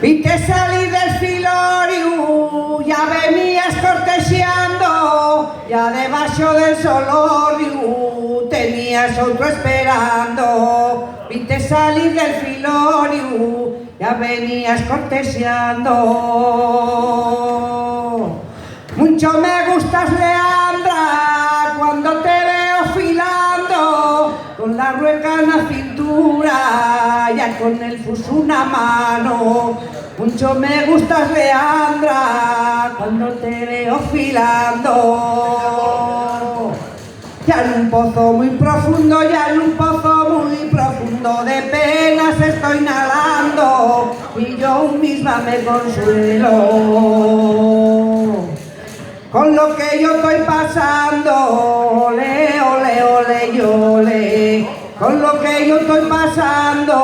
Viste salir del Filoriu, ya venías corteseando, ya debajo del Soloriu tenías otro esperando. Viste salir del Filoriu, ya venías corteseando. Mucho me gustas, Leandra, cuando te veo filando, con la rueca en la cintura, ya con el fuso una mano. Mucho me gustas, Leandra, cuando te veo filando. Ya en un pozo muy profundo, ya en un pozo muy profundo de penas estoy inhalando y yo misma me consuelo con lo que yo estoy pasando. Ole, ole, ole, ole, con lo que yo estoy pasando.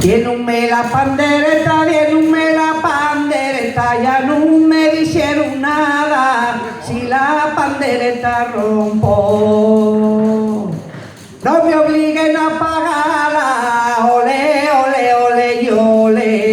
Tiene la pandereta, tiene la pandereta, ya no me dijeron nada si la pandereta rompo. No me obliguen a pagarla, ole, ole, ole, ole,